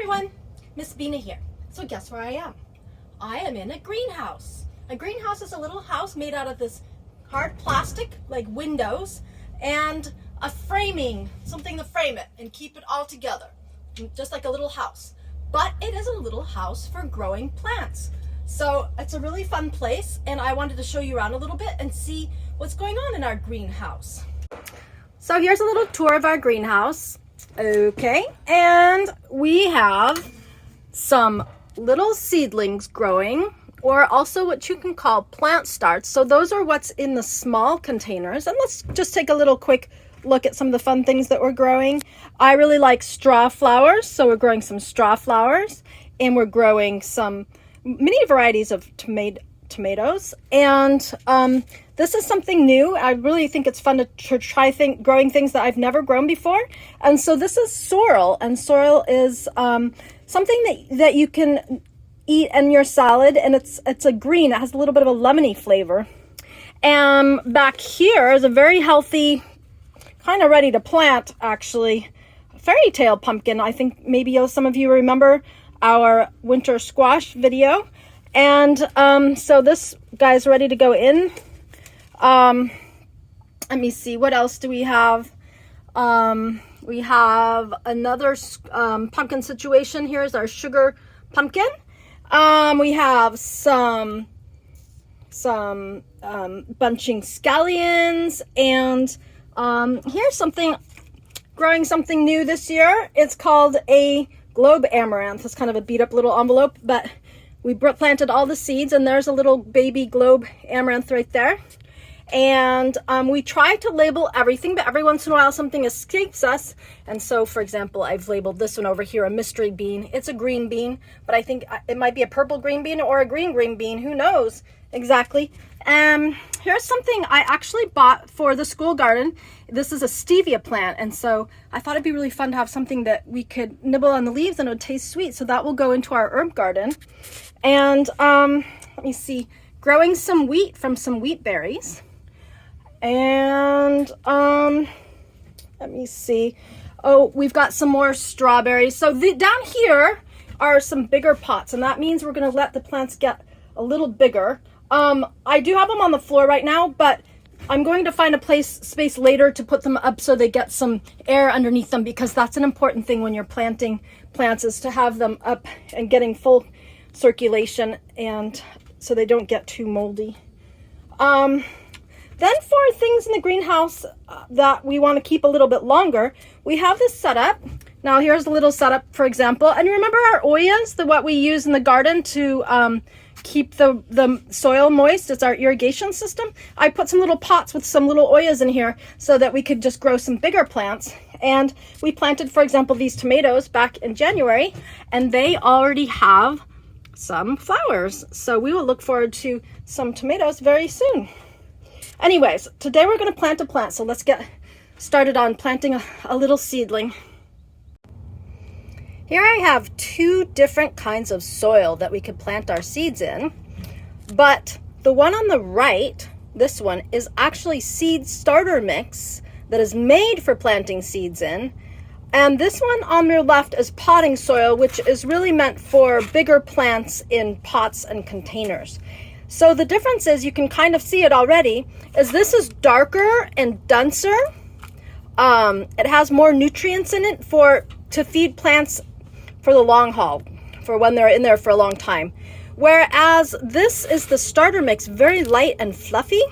everyone, Miss Bina here. So guess where I am? I am in a greenhouse. A greenhouse is a little house made out of this hard plastic, like windows, and a framing, something to frame it and keep it all together, just like a little house. But it is a little house for growing plants. So it's a really fun place, and I wanted to show you around a little bit and see what's going on in our greenhouse. So here's a little tour of our greenhouse. Okay, and we have some little seedlings growing, or also what you can call plant starts. So those are what's in the small containers. And let's just take a little quick look at some of the fun things that we're growing. I really like straw flowers, so we're growing some straw flowers, and we're growing some many varieties of tomatoes. And this is something new. I really think it's fun to try growing things that I've never grown before. And so this is sorrel, and sorrel is something that you can eat in your salad, and it's a green. It has a little bit of a lemony flavor. And back here is a very healthy, kind of ready to plant, actually, fairy tale pumpkin. I think maybe some of you remember our winter squash video. And so this guy's ready to go in. Let me see, what else do we have? We have another pumpkin situation. Here's our sugar pumpkin. We have some bunching scallions, and here's something, growing something new this year. It's called a globe amaranth. It's kind of a beat up little envelope, but we planted all the seeds, and there's a little baby globe amaranth right there. And we try to label everything, but every once in a while something escapes us. And so, for example, I've labeled this one over here a mystery bean. It's a green bean, but I think it might be a purple green bean or a green bean. Who knows exactly? Here's something I actually bought for the school garden. This is a stevia plant, and so I thought it'd be really fun to have something that we could nibble on the leaves and it would taste sweet. So that will go into our herb garden. And let me see, growing some wheat from some wheat berries. And let me see. Oh, we've got some more strawberries. So down here are some bigger pots, and that means we're going to let the plants get a little bigger. I do have them on the floor right now, but I'm going to find a space later to put them up so they get some air underneath them, because that's an important thing when you're planting plants, is to have them up and getting full circulation, and so they don't get too moldy. Then for things in the greenhouse that we want to keep a little bit longer, we have this setup. Now here's a little setup, for example. And you remember our oyas, what we use in the garden to keep the soil moist? It's our irrigation system. I put some little pots with some little oyas in here so that we could just grow some bigger plants. And we planted, for example, these tomatoes back in January, and they already have some flowers. So we will look forward to some tomatoes very soon. Anyways, today we're going to plant a plant, so let's get started on planting a little seedling. Here I have two different kinds of soil that we could plant our seeds in, but the one on the right, this one, is actually seed starter mix that is made for planting seeds in, and this one on your left is potting soil, which is really meant for bigger plants in pots and containers. So the difference is, you can kind of see it already, is this is darker and denser. It has more nutrients in it to feed plants for the long haul, for when they're in there for a long time. Whereas this is the starter mix, very light and fluffy.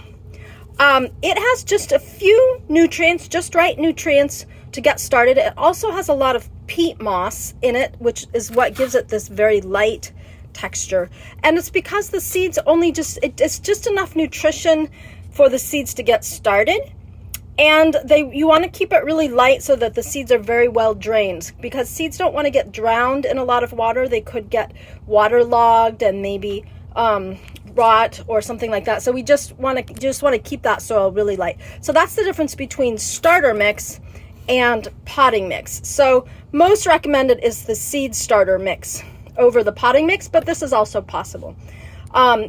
It has just a few nutrients, just right nutrients to get started. It also has a lot of peat moss in it, which is what gives it this very light texture. And it's because the seeds it's just enough nutrition for the seeds to get started, and you want to keep it really light so that the seeds are very well drained, because seeds don't want to get drowned in a lot of water. They could get waterlogged and maybe rot or something like that. So we just want to keep that soil really light. So that's the difference between starter mix and potting mix. So most recommended is the seed starter mix over the potting mix, but this is also possible.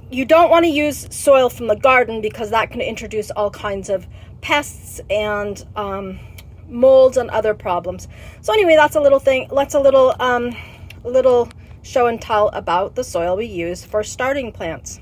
You don't want to use soil from the garden, because that can introduce all kinds of pests and molds and other problems. So anyway, that's a little thing. a little show and tell about the soil we use for starting plants.